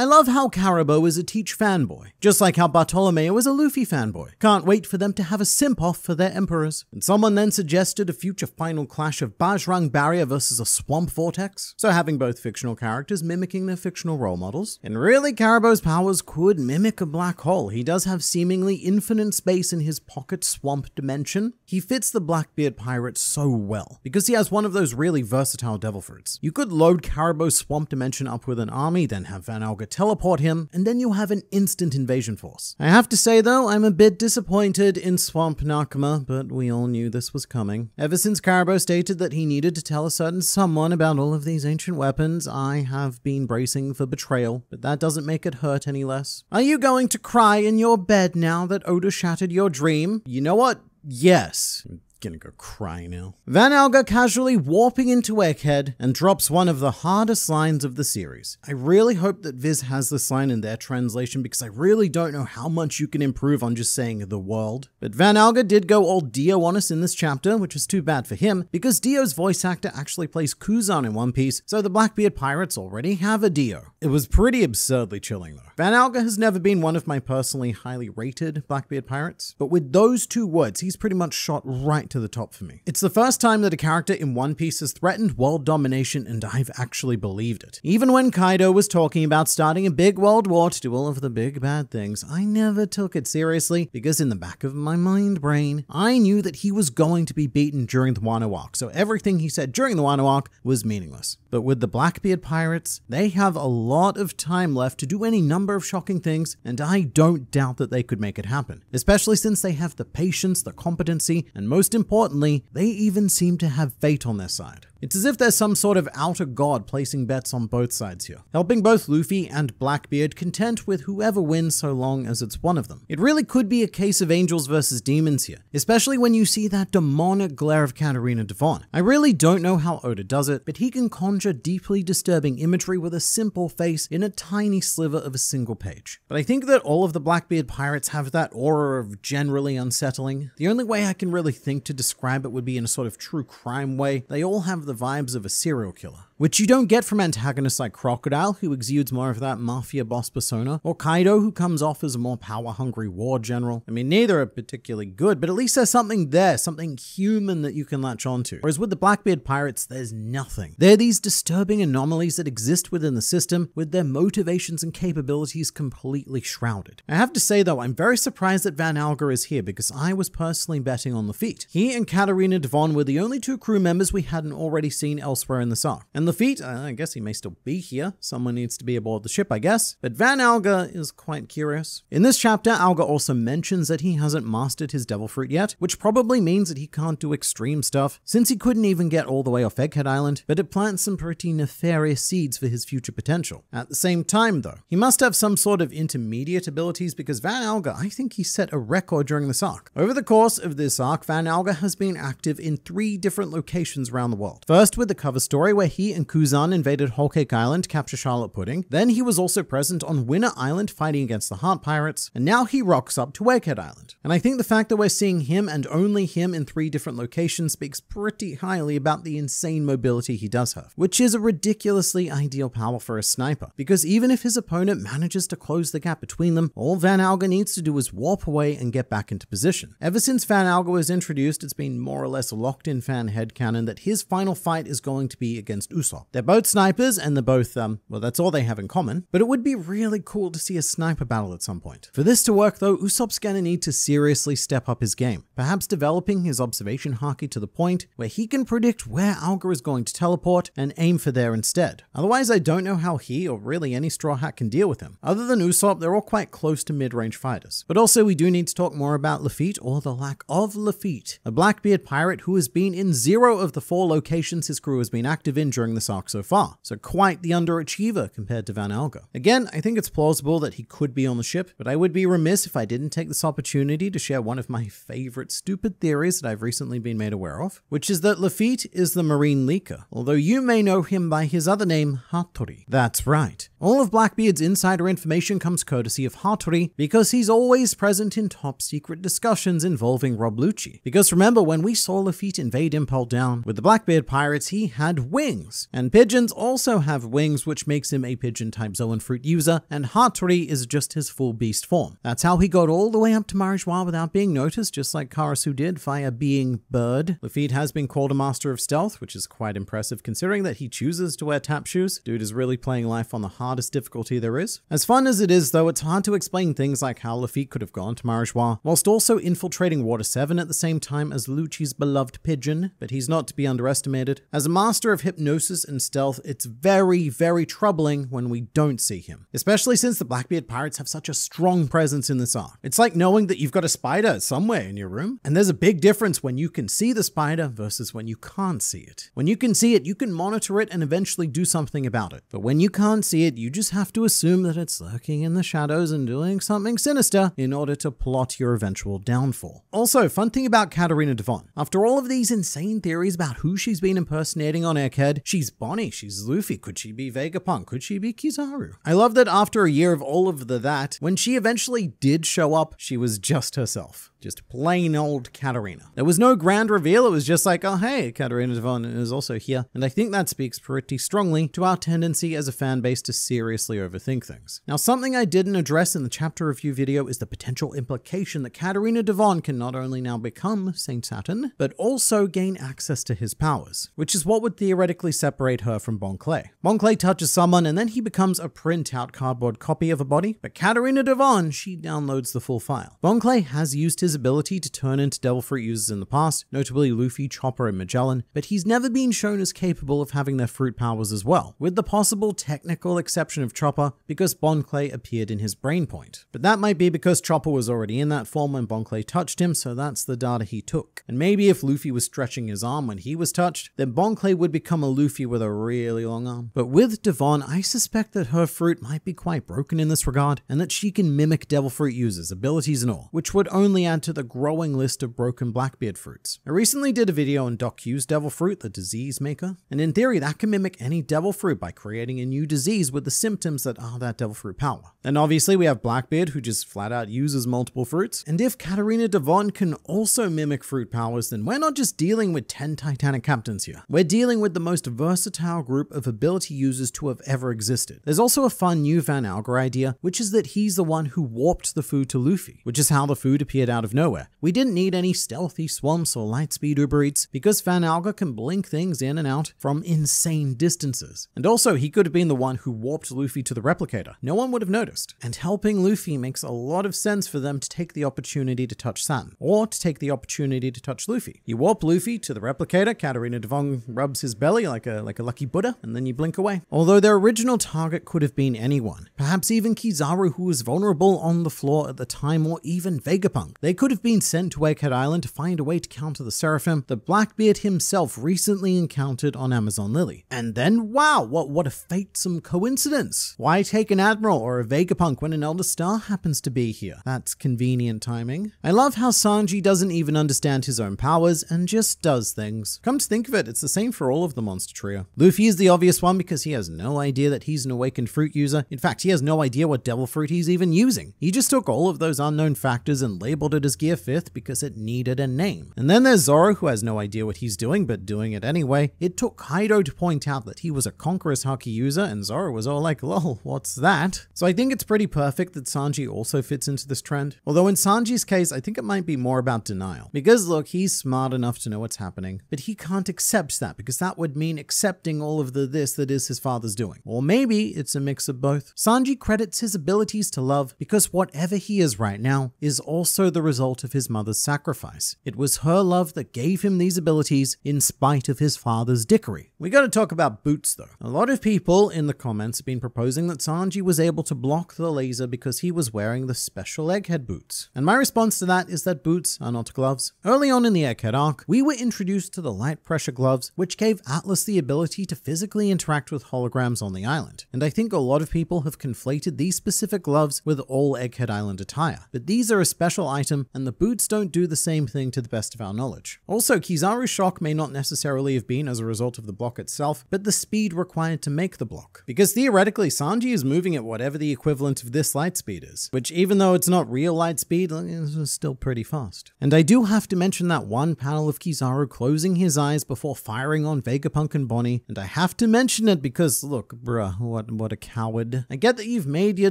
I love how Caribou is a Teach fanboy, just like how Bartolomeo is a Luffy fanboy. Can't wait for them to have a simp-off for their emperors. And someone then suggested a future final clash of Bajrang Barrier versus a swamp vortex, so having both fictional characters mimicking their fictional role models. And really, Caribou's powers could mimic a black hole. He does have seemingly infinite space in his pocket swamp dimension. He fits the Blackbeard pirate so well, because he has one of those really versatile devil fruits. You could load Caribou's swamp dimension up with an army, then have Van Alga teleport him, and then you have an instant invasion force. I have to say though, I'm a bit disappointed in Swamp Nakama, but we all knew this was coming. Ever since Caribou stated that he needed to tell a certain someone about all of these ancient weapons, I have been bracing for betrayal, but that doesn't make it hurt any less. Are you going to cry in your bed now that Oda shattered your dream? You know what? Yes. Gonna go cry now. Van Alga casually warping into Egghead and drops one of the hardest lines of the series. I really hope that Viz has this line in their translation because I really don't know how much you can improve on just saying the world. But Van Alga did go all Dio on us in this chapter, which is too bad for him because Dio's voice actor actually plays Kuzan in One Piece, so the Blackbeard pirates already have a Dio. It was pretty absurdly chilling though. Van Alga has never been one of my personally highly rated Blackbeard pirates, but with those two words, he's pretty much shot right to the top for me. It's the first time that a character in One Piece has threatened world domination, and I've actually believed it. Even when Kaido was talking about starting a big world war to do all of the big bad things, I never took it seriously because in the back of my mind brain, I knew that he was going to be beaten during the Wano arc, so everything he said during the Wano arc was meaningless. But with the Blackbeard pirates, they have a lot of time left to do any number of shocking things, and I don't doubt that they could make it happen, especially since they have the patience, the competency, and most importantly, they even seem to have fate on their side. It's as if there's some sort of outer god placing bets on both sides here, helping both Luffy and Blackbeard content with whoever wins so long as it's one of them. It really could be a case of angels versus demons here, especially when you see that demonic glare of Katarina Devon. I really don't know how Oda does it, but he can conjure deeply disturbing imagery with a simple face in a tiny sliver of a single page. But I think that all of the Blackbeard pirates have that aura of generally unsettling. The only way I can really think to describe it would be in a sort of true crime way. They all have the vibes of a serial killer, which you don't get from antagonists like Crocodile, who exudes more of that mafia boss persona, or Kaido, who comes off as a more power-hungry war general. I mean, neither are particularly good, but at least there's something there, something human that you can latch onto. Whereas with the Blackbeard pirates, there's nothing. They're these disturbing anomalies that exist within the system, with their motivations and capabilities completely shrouded. I have to say though, I'm very surprised that Van Alga is here because I was personally betting on Lafitte. He and Katarina Devon were the only two crew members we hadn't already seen elsewhere in the arc. And Lafitte, I guess he may still be here. Someone needs to be aboard the ship, I guess. But Van Alga is quite curious. In this chapter, Alga also mentions that he hasn't mastered his devil fruit yet, which probably means that he can't do extreme stuff, since he couldn't even get all the way off Egghead Island, but it plants some pretty nefarious seeds for his future potential. At the same time though, he must have some sort of intermediate abilities because Van Alga, I think he set a record during this arc. Over the course of this arc, Van Alga has been active in 3 different locations around the world. First with the cover story where he and Kuzan invaded Whole Cake Island to capture Charlotte Pudding. Then he was also present on Winter Island fighting against the Heart Pirates, and now he rocks up to Egghead Island. And I think the fact that we're seeing him and only him in 3 different locations speaks pretty highly about the insane mobility he does have, which is a ridiculously ideal power for a sniper, because even if his opponent manages to close the gap between them, all Van Alga needs to do is warp away and get back into position. Ever since Van Alga was introduced, it's been more or less locked in fan headcanon that his final fight is going to be against Usopp. They're both snipers and they're both, well, that's all they have in common, but it would be really cool to see a sniper battle at some point. For this to work though, Usopp's gonna need to seriously step up his game, perhaps developing his observation haki to the point where he can predict where Alga is going to teleport and aim for there instead. Otherwise, I don't know how he or really any Straw Hat can deal with him. Other than Usopp, they're all quite close to mid-range fighters. But also we do need to talk more about Lafitte, or the lack of Lafitte, a Blackbeard pirate who has been in 0 of the 4 locations his crew has been active in during this arc so far. So quite the underachiever compared to Van Alga. Again, I think it's plausible that he could be on the ship, but I would be remiss if I didn't take this opportunity to share one of my favorite stupid theories that I've recently been made aware of, which is that Lafitte is the Marine Leaker, although you may know him by his other name, Hattori. That's right. All of Blackbeard's insider information comes courtesy of Hattori because he's always present in top secret discussions involving Rob Lucci. Because remember, when we saw Lafitte invade Impel Down with the Blackbeard pirates, he had wings. And pigeons also have wings, which makes him a pigeon-type Zoan fruit user, and Hattori is just his full beast form. That's how he got all the way up to Marijois without being noticed, just like Karasu did via being bird. Lafitte has been called a master of stealth, which is quite impressive considering that he chooses to wear tap shoes. Dude is really playing life on the hardest difficulty there is. As fun as it is though, it's hard to explain things like how Lafitte could have gone to Marijois, whilst also infiltrating Water 7 at the same time as Lucci's beloved pigeon, but he's not to be underestimated. As a master of hypnosis and stealth, it's very, very troubling when we don't see him, especially since the Blackbeard pirates have such a strong presence in this arc. It's like knowing that you've got a spider somewhere in your room, and there's a big difference when you can see the spider versus when you can't see it. When you can see it, you can monitor it and eventually do something about it. But when you can't see it, you just have to assume that it's lurking in the shadows and doing something sinister in order to plot your eventual downfall. Also, fun thing about Katarina Devon. After all of these insane theories about who she's been impersonating on Egghead, she's Bonnie, she's Luffy, could she be Vegapunk, could she be Kizaru? I love that after a year of all of that, when she eventually did show up, she was just herself. Just plain old Katarina. There was no grand reveal, it was just like, oh hey, Katarina Devon is also here. And I think that speaks pretty strongly to our tendency as a fan base to seriously overthink things. Now, something I didn't address in the chapter review video is the potential implication that Katarina Devon can not only now become Saint Saturn, but also gain access to his powers, which is what would theoretically separate her from Bon Clay. Bon Clay touches someone and then he becomes a printout cardboard copy of a body, but Katarina Devon, she downloads the full file. Bon Clay has used his ability to turn into Devil Fruit users in the past, notably Luffy, Chopper, and Magellan, but he's never been shown as capable of having their fruit powers as well, with the possible technical exception of Chopper because Bon Clay appeared in his brain point. But that might be because Chopper was already in that form when Bon Clay touched him, so that's the data he took. And maybe if Luffy was stretching his arm when he was touched, then Bon Clay would become a Luffy with a really long arm. But with Devon, I suspect that her fruit might be quite broken in this regard, and that she can mimic Devil Fruit users, abilities and all, which would only add to the growing list of broken Blackbeard fruits. I recently did a video on Doc Q's Devil Fruit, the disease maker, and in theory that can mimic any Devil Fruit by creating a new disease with the symptoms that are that Devil Fruit power. And obviously we have Blackbeard who just flat out uses multiple fruits, and if Katarina Devon can also mimic fruit powers, then we're not just dealing with 10 Titanic captains here. We're dealing with the most versatile group of ability users to have ever existed. There's also a fun new Van Alger idea, which is that he's the one who warped the food to Luffy, which is how the food appeared out of nowhere. We didn't need any stealthy swamps or lightspeed Uber Eats because Van Alger can blink things in and out from insane distances. And also, he could have been the one who warped Luffy to the replicator. No one would have noticed. And helping Luffy makes a lot of sense for them to take the opportunity to touch Saturn, or to take the opportunity to touch Luffy. You warp Luffy to the replicator, Katarina Devon rubs his belly like a lucky Buddha, and then you blink away. Although their original target could have been anyone. Perhaps even Kizaru, who was vulnerable on the floor at the time, or even Vegapunk. They could have been sent to Egghead Island to find a way to counter the Seraphim that Blackbeard himself recently encountered on Amazon Lily. And then, wow, what a fatesome coincidence. Why take an Admiral or a Vegapunk when an Elder Star happens to be here? That's convenient timing. I love how Sanji doesn't even understand his own powers and just does things. Come to think of it, it's the same for all of the monster trio. Luffy is the obvious one because he has no idea that he's an awakened fruit user. In fact, he has no idea what Devil Fruit he's even using. He just took all of those unknown factors and labeled it as Gear 5th because it needed a name. And then there's Zoro, who has no idea what he's doing, but doing it anyway. It took Kaido to point out that he was a Conqueror's Haki user, and Zoro was all like, lol, what's that? So I think it's pretty perfect that Sanji also fits into this trend. Although in Sanji's case, I think it might be more about denial. Because look, he's smart enough to know what's happening, but he can't accept that because that would mean accepting all of this that is his father's doing. Or maybe it's a mix of both. Sanji credits his abilities to love because whatever he is right now is also the result of his mother's sacrifice. It was her love that gave him these abilities in spite of his father's dickery. We gotta talk about boots though. A lot of people in the comments have been proposing that Sanji was able to block the laser because he was wearing the special Egghead boots. And my response to that is that boots are not gloves. Early on in the Egghead arc, we were introduced to the light pressure gloves, which gave Atlas the ability to physically interact with holograms on the island. And I think a lot of people have conflated these specific gloves with all Egghead Island attire. But these are a special item him, and the boots don't do the same thing to the best of our knowledge. Also, Kizaru's shock may not necessarily have been as a result of the block itself, but the speed required to make the block. Because theoretically, Sanji is moving at whatever the equivalent of this light speed is, which even though it's not real light speed, is still pretty fast. And I do have to mention that one panel of Kizaru closing his eyes before firing on Vegapunk and Bonnie, and I have to mention it because, look, bruh, what a coward. I get that you've made your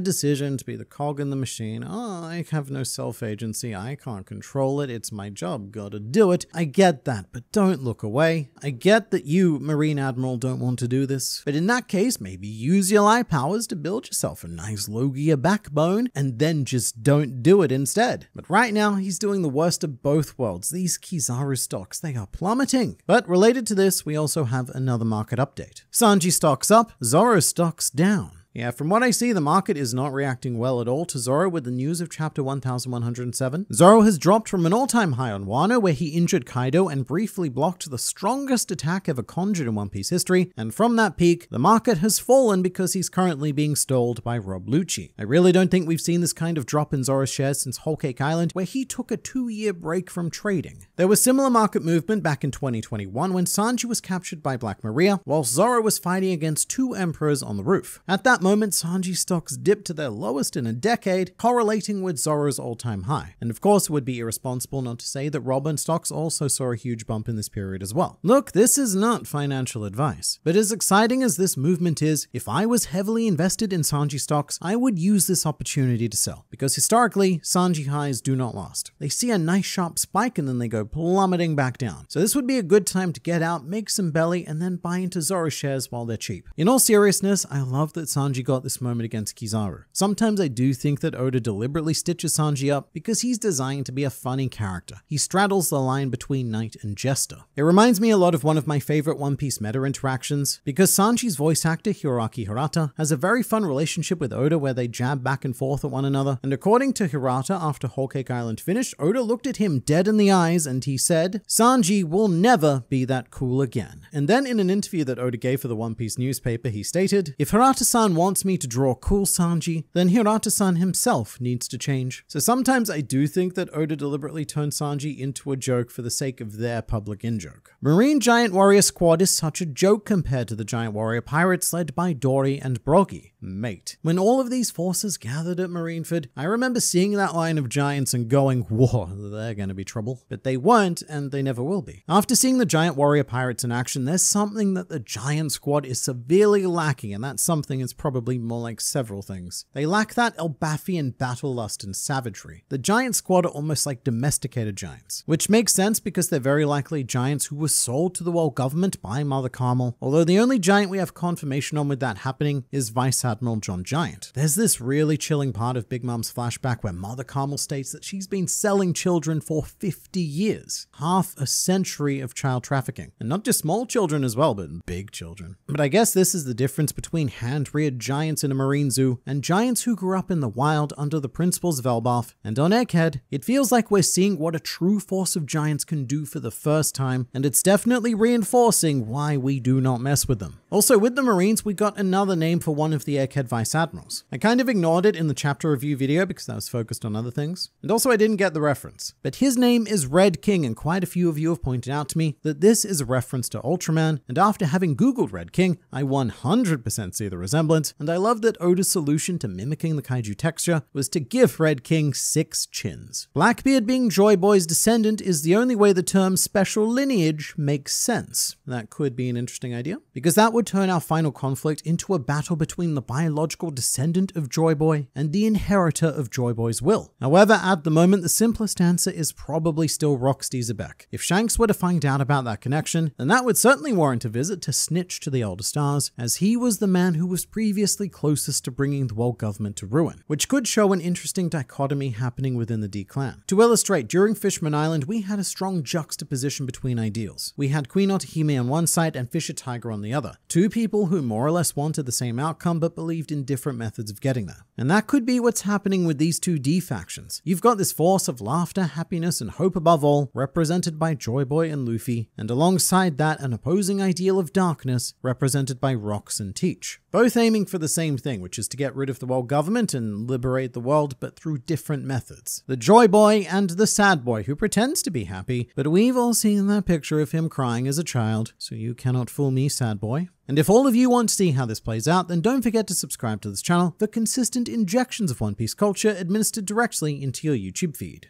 decision to be the cog in the machine. Oh, I have no self-agency, I can't control it, it's my job, gotta do it. I get that, but don't look away. I get that you, Marine Admiral, don't want to do this, but in that case, maybe use your light powers to build yourself a nice low-gear backbone, and then just don't do it instead. But right now, he's doing the worst of both worlds. These Kizaru stocks, they are plummeting. But related to this, we also have another market update. Sanji stocks up, Zoro stocks down. Yeah, from what I see, the market is not reacting well at all to Zoro with the news of chapter 1107. Zoro has dropped from an all-time high on Wano, where he injured Kaido and briefly blocked the strongest attack ever conjured in One Piece history, and from that peak, the market has fallen because he's currently being stalled by Rob Lucci. I really don't think we've seen this kind of drop in Zoro's shares since Whole Cake Island, where he took a 2-year break from trading. There was similar market movement back in 2021 when Sanji was captured by Black Maria, while Zoro was fighting against 2 emperors on the roof. At that moment, Sanji stocks dipped to their lowest in a decade, correlating with Zoro's all-time high. And of course, it would be irresponsible not to say that Robin stocks also saw a huge bump in this period as well. Look, this is not financial advice, but as exciting as this movement is, if I was heavily invested in Sanji stocks, I would use this opportunity to sell, because historically, Sanji highs do not last. They see a nice sharp spike and then they go plummeting back down. So this would be a good time to get out, make some belly, and then buy into Zoro shares while they're cheap. In all seriousness, I love that Sanji got this moment against Kizaru. Sometimes I do think that Oda deliberately stitches Sanji up because he's designed to be a funny character. He straddles the line between knight and jester. It reminds me a lot of one of my favorite One Piece meta interactions, because Sanji's voice actor Hiroaki Hirata has a very fun relationship with Oda where they jab back and forth at one another, and according to Hirata, after Whole Cake Island finished, Oda looked at him dead in the eyes and he said, "Sanji will never be that cool again." And then in an interview that Oda gave for the One Piece newspaper, he stated, "If Hirata-san wants me to draw cool Sanji, then Hirata-san himself needs to change." So sometimes I do think that Oda deliberately turned Sanji into a joke for the sake of their public in-joke. Marine Giant Warrior Squad is such a joke compared to the Giant Warrior Pirates led by Dory and Broggy. Mate. When all of these forces gathered at Marineford, I remember seeing that line of giants and going, whoa, they're gonna be trouble. But they weren't, and they never will be. After seeing the Giant Warrior Pirates in action, there's something that the Giant Squad is severely lacking, and that something is probably more like several things. They lack that Elbathian battle lust and savagery. The Giant Squad are almost like domesticated giants, which makes sense because they're very likely giants who were sold to the world government by Mother Carmel, although the only giant we have confirmation on with that happening is Vice Admiral John Giant. There's this really chilling part of Big Mom's flashback where Mother Carmel states that she's been selling children for 50 years, half a century of child trafficking, and not just small children as well, but big children. But I guess this is the difference between hand-reared giants in a marine zoo and giants who grew up in the wild under the principles of Elbaf. And on Egghead, it feels like we're seeing what a true force of giants can do for the first time, and it's definitely reinforcing why we do not mess with them. Also, with the Marines, we got another name for one of the Egghead Vice Admirals. I kind of ignored it in the chapter review video because I was focused on other things, and also I didn't get the reference. But his name is Red King, and quite a few of you have pointed out to me that this is a reference to Ultraman, and after having googled Red King, I 100% see the resemblance, and I love that Oda's solution to mimicking the kaiju texture was to give Red King 6 chins. Blackbeard being Joy Boy's descendant is the only way the term special lineage makes sense. That could be an interesting idea, because that would turn our final conflict into a battle between the biological descendant of Joy Boy and the inheritor of Joy Boy's will. However, at the moment, the simplest answer is probably still Rocksteady Zebek. If Shanks were to find out about that connection, then that would certainly warrant a visit to Snitch to the Elder Stars, as he was the man who was previously closest to bringing the world government to ruin, which could show an interesting dichotomy happening within the D-Clan. To illustrate, during Fishman Island, we had a strong juxtaposition between ideals. We had Queen Otahime on one side and Fisher Tiger on the other. Two people who more or less wanted the same outcome, but believed in different methods of getting there. And that could be what's happening with these 2D factions. You've got this force of laughter, happiness, and hope above all, represented by Joy Boy and Luffy, and alongside that an opposing ideal of darkness, represented by Rox and Teach. Both aiming for the same thing, which is to get rid of the world government and liberate the world, but through different methods. The Joy Boy and the Sad Boy, who pretends to be happy, but we've all seen that picture of him crying as a child, so you cannot fool me, Sad Boy. And if all of you want to see how this plays out, then don't forget to subscribe to this channel for consistent injections of One Piece culture administered directly into your YouTube feed.